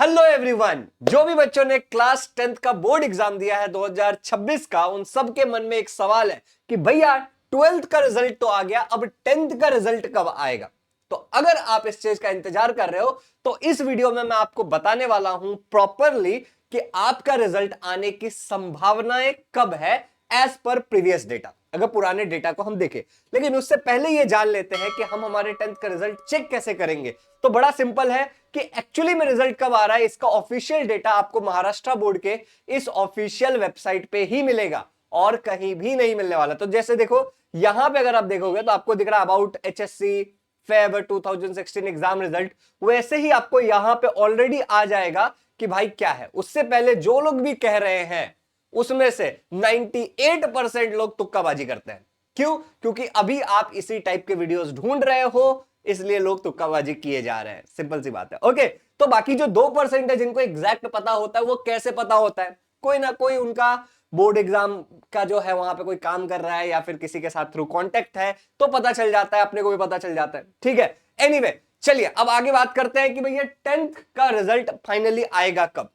Hello everyone. जो भी बच्चों ने क्लास 10th का बोर्ड एग्जाम दिया है 2026 का, उन सब के मन में एक सवाल है कि भैया 12th का रिजल्ट तो आ गया, अब 10th का रिजल्ट कब आएगा। तो अगर आप इस चीज का इंतजार कर रहे हो तो इस वीडियो में मैं आपको बताने वाला हूं प्रॉपरली कि आपका रिजल्ट आने की संभावनाएं कब है एज पर प्रीवियस डेटा, अगर पुराने डेटा को हम देखें। लेकिन उससे पहले ये जान लेते हैं कि हम हमारे 10th का रिजल्ट चेक कैसे करेंगे। तो बड़ा सिंपल है कि एक्चुअली में रिजल्ट कब आ रहा है, इसका ऑफिशियल डेटा आपको महाराष्ट्र बोर्ड के इस ऑफिशियल वेबसाइट पे ही मिलेगा और कहीं भी नहीं मिलने वाला। तो जैसे देखो यहां पे अगर आप देखोगे तो आपको दिख रहा है about HSC Feb 2016 exam result, वैसे ही आपको यहां पे ऑलरेडी आ जाएगा कि भाई क्या है। उससे पहले जो लोग भी कह रहे हैं उसमें से 98% लोग तुक्काबाजी करते हैं। क्यों? क्योंकि अभी आप इसी टाइप के वीडियोस ढूंढ रहे हो, इसलिए लोग तुक्काबाजी किए जा रहे हैं। सिंपल सी बात है। ओके, तो बाकी जो 2% है जिनको एग्जैक्ट पता होता है, वो कैसे पता होता है? कोई ना कोई उनका बोर्ड एग्जाम का जो है वहां पे कोई काम कर रहा है या फिर किसी के साथ थ्रू कांटेक्ट है तो पता चल जाता है, अपने को भी पता चल जाता है। ठीक है, एनीवे चलिए अब आगे बात करते हैं कि भैया 10th का रिजल्ट फाइनली आएगा कब।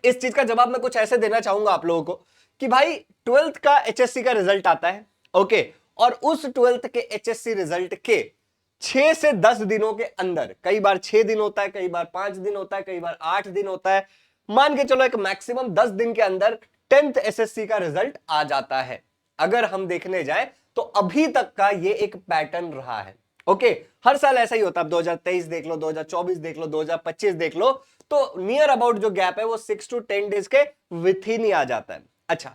इस चीज का जवाब मैं कुछ ऐसे देना चाहूंगा आप लोगों को कि भाई 12th का एचएससी का रिजल्ट आता है, ओके, और उस 12th के एचएससी रिजल्ट के 6 से 10 दिनों के अंदर, कई बार 6 दिन होता है, कई बार 5 दिन होता है, कई बार 8 दिन होता है, मान के चलो एक मैक्सिमम 10 दिन के अंदर 10th एसएससी का रिजल्ट आ जाता है। अगर हम देखने जाए तो अभी तक का ये एक पैटर्न रहा है। ओके, हर साल ऐसा ही होता है। 2023 देख लो, 2024 देख लो, 2025 देख लो, तो नियर अबाउट जो गैप है वो 6 to 10 डेज के विथ ही नहीं आ जाता है। अच्छा,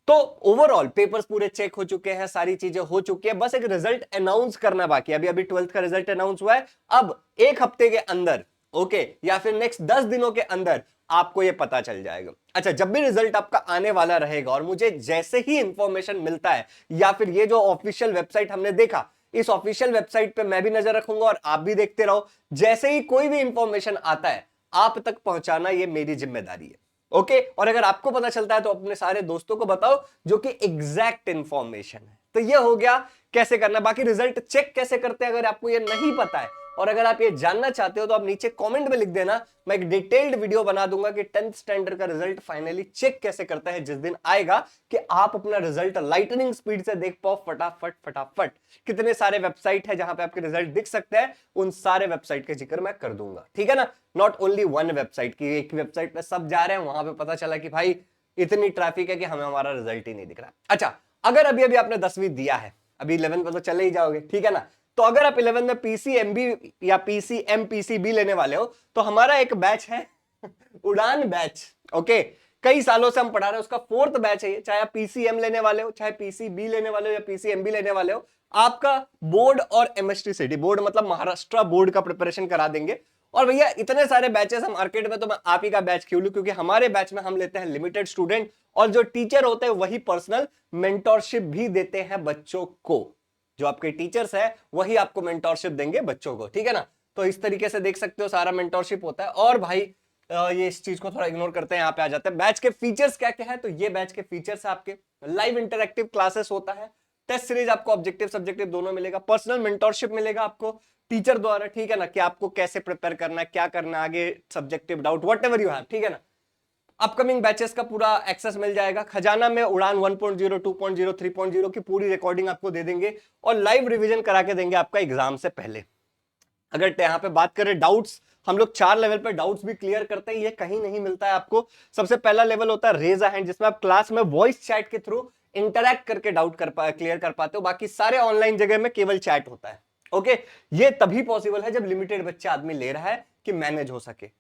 तो ओवरऑल पेपर्स पूरे चेक हो चुके हैं, सारी चीजें हो चुकी है, बस एक रिजल्ट अनाउंस करना बाकी है। अभी अभी 12th का रिजल्ट अनाउंस हुआ है, अब एक हफ्ते के अंदर, ओके, या फिर नेक्स्ट 10 दिनों के अंदर आपको ये पता चल जाएगा। अच्छा, जब भी रिजल्ट आपका आने वाला रहेगा और मुझे जैसे ही इंफॉर्मेशन मिलता है या फिर ये जो ऑफिशियल वेबसाइट हमने देखा, इस ऑफिशियल वेबसाइट पे मैं भी नजर रखूंगा और आप भी देखते रहो। जैसे ही कोई भी इंफॉर्मेशन आता है आप तक पहुंचाना ये मेरी जिम्मेदारी है। ओके, और अगर आपको पता चलता है तो अपने सारे दोस्तों को बताओ जो कि एग्जैक्ट इंफॉर्मेशन है। तो ये हो गया कैसे करना। बाकी रिजल्ट चेक कैसे करते हैं अगर आपको ये नहीं पता है और अगर आप ये जानना चाहते हो तो आप नीचे कमेंट में लिख देना, मैं एक डिटेल्ड वीडियो बना दूंगा कि 10th स्टैंडर्ड का रिजल्ट फाइनली चेक कैसे करता है, जिस दिन आएगा कि आप अपना रिजल्ट लाइटनिंग स्पीड से देख पाओ फटाफट फटाफट। कितने सारे वेबसाइट है जहां पे आपके रिजल्ट दिख सकते हैं, उन सारे वेबसाइट के जिक्र मैं कर दूंगा। ठीक है ना, नॉट ओनली वन वेबसाइट की, एक वेबसाइट पे सब जा रहे हैं, वहां पे पता चला कि भाई इतनी ट्रैफिक है कि हमें हमारा रिजल्ट ही नहीं दिख रहा। अच्छा, अगर अभी अभी आपने 10वीं दिया है, अभी 11th में तो चले ही जाओगे, ठीक है ना, तो अगर आप 11th में पीसीएमबी या पीसीएमपीसीबी लेने वाले हो तो हमारा एक बैच है उड़ान बैच। ओके, कई सालों से हम पढ़ा रहे हैं, उसका 4th बैच है ये। चाहे आप पीसीएम लेने वाले हो, चाहे पीसीबी लेने वाले हो या पीसीएमबी लेने वाले हो, आपका बोर्ड और एमएसटी सिटी बोर्ड मतलब महाराष्ट्र बोर्ड का प्रिपरेशन करा देंगे। और भैया इतने सारे बैचेस हम मार्केट में, तो मैं आप ही का बैच क्यों लूं, क्योंकि हमारे बैच में हम लेते हैं लिमिटेड स्टूडेंट और जो टीचर होते हैं वही पर्सनल मेंटोरशिप भी देते हैं बच्चों को। जो आपके टीचर्स है वही आपको मेंटोरशिप देंगे बच्चों को। ठीक है ना, तो इस तरीके से देख सकते हो सारा मेंटोरशिप होता है। और भाई ये इस चीज को थोड़ा इग्नोर करते हैं, यहाँ पे आ जाते हैं बैच के फीचर्स क्या क्या है। तो ये बैच के फीचर्स है आपके, लाइव इंटरैक्टिव क्लासेस होता है, टेस्ट सीरीज आपको ऑब्जेक्टिव सब्जेक्टिव दोनों मिलेगा, पर्सनल मेंटोरशिप मिलेगा आपको टीचर द्वारा। ठीक है ना, कि आपको कैसे प्रिपेयर करना है, क्या करना है आगे, subjective doubt what ever you have. ठीक है ना, अपकमिंग बैचेस का पूरा एक्सेस मिल जाएगा। खजाना में उड़ान 1.0 2.0 3.0 की पूरी रिकॉर्डिंग आपको दे देंगे और लाइव रिवीजन करा के देंगे आपका एग्जाम से पहले। अगर यहाँ पे बात करें डाउट्स, हम लोग 4 लेवल पे डाउट्स भी क्लियर करते हैं, ये कहीं नहीं मिलता है आपको। सबसे पहला लेवल होता है रेज अ हैंड, जिसमें आप क्लास में वॉइस चैट के थ्रू इंटरैक्ट करके डाउट क्लियर कर पाते हो। बाकी सारे ऑनलाइन जगह में केवल चैट होता है। ओके, ये तभी पॉसिबल है जब लिमिटेड बच्चे आदमी ले रहा है कि मैनेज हो सके।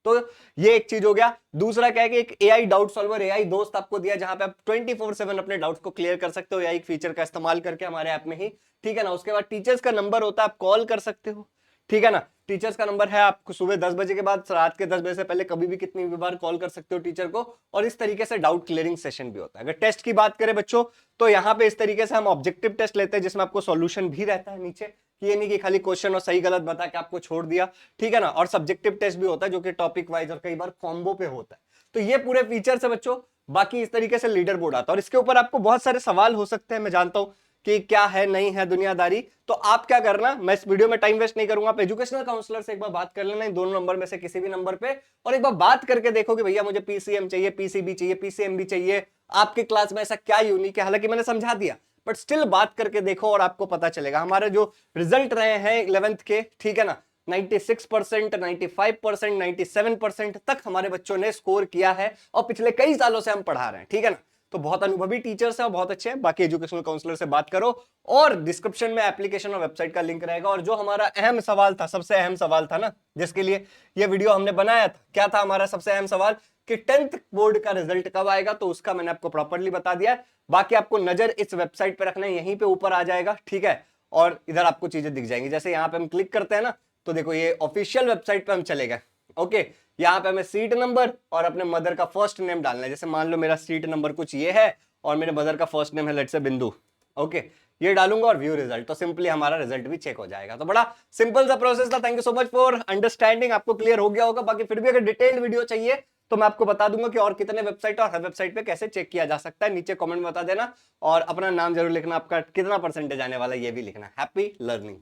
तो ये एक चीज हो गया। दूसरा क्या है कि एक एआई डाउट सॉल्वर, एआई दोस्त आपको दिया जहां पे आप 24/7 अपने डाउट्स को क्लियर कर सकते हो एआई फीचर का इस्तेमाल करके हमारे ऐप में ही। ठीक है ना, उसके बाद टीचर्स का नंबर होता है, आप कॉल कर सकते हो। ठीक है ना, टीचर्स का नंबर है, आपको सुबह 10 बजे के बाद रात के 10 बजे से पहले कभी भी कितनी भी बार कॉल कर सकते हो टीचर को। और इस तरीके से डाउट क्लियरिंग सेशन भी होता है। अगर टेस्ट की बात करें बच्चों, तो यहाँ पे इस तरीके से हम ऑब्जेक्टिव टेस्ट लेते हैं जिसमें आपको सॉल्यूशन भी रहता है नीचे, कि ये नहीं कि खाली क्वेश्चन और सही गलत बता के आपको छोड़ दिया। ठीक है ना, और सब्जेक्टिव टेस्ट भी होता है जो कि टॉपिक वाइज और कई बार कॉम्बो पे होता है। तो ये पूरे फीचर्स है बच्चों। बाकी इस तरीके से लीडर बोर्ड आता है और इसके ऊपर आपको बहुत सारे सवाल हो सकते हैं, मैं जानता हूं कि क्या है नहीं है दुनियादारी। तो आप क्या करना, मैं इस वीडियो में टाइम वेस्ट नहीं करूंगा, आप एजुकेशनल काउंसलर से एक बार बात कर लेना इन दोनों नंबर में से किसी भी नंबर पे, और एक बार बात करके देखो कि भैया मुझे पीसीएम चाहिए, पीसीबी चाहिए, पीसीएमबी चाहिए, आपके क्लास में ऐसा क्या यूनिक है। हालांकि मैंने समझा दिया, बट स्टिल बात करके देखो और आपको पता चलेगा। हमारे जो रिजल्ट रहे हैं 11th के, ठीक है ना, 96%, 95%, 97% तक हमारे बच्चों ने स्कोर किया है, और पिछले कई सालों से हम पढ़ा रहे हैं, ठीक है ना। तो बहुत अनुभवी टीचर्स हैं और बहुत अच्छे हैं। बाकी एजुकेशनल काउंसलर से बात करो, और डिस्क्रिप्शन में एप्लीकेशन और वेबसाइट का लिंक रहेगा। और जो हमारा अहम सवाल था, सबसे अहम सवाल था ना, जिसके लिए ये वीडियो हमने बनाया था, क्या था हमारा सबसे अहम सवाल कि 10th बोर्ड का रिजल्ट कब आएगा, तो उसका मैंने आपको प्रॉपर्ली बता दिया है। बाकी आपको नजर इस वेबसाइट पे रखना है, यहीं पे ऊपर आ जाएगा, ठीक है, और इधर आपको चीजें दिख जाएंगी। जैसे यहाँ पे हम क्लिक करते हैं ना, तो देखो ये ऑफिशियल वेबसाइट पे हम चले गए। ओके, यहाँ पे हमें सीट नंबर और अपने मदर का फर्स्ट नेम डालना है। जैसे मान लो मेरा सीट नंबर कुछ ये है और मेरे मदर का फर्स्ट नेम है लेट्स से बिंदु। ओके, ये डालूंगा और व्यू रिजल्ट, तो सिंपली हमारा रिजल्ट भी चेक हो जाएगा। तो बड़ा सिंपल सा प्रोसेस था। Thank you so much for understanding, आपको क्लियर हो गया होगा। बाकी फिर भी अगर डिटेल्ड वीडियो चाहिए तो मैं आपको बता दूंगा कि और कितने वेबसाइट और हर वेबसाइट पे कैसे चेक किया जा सकता है। नीचे कमेंट में बता देना, और अपना नाम जरूर लिखना, आपका कितना परसेंटेज आने वाला है ये भी लिखना। Happy learning.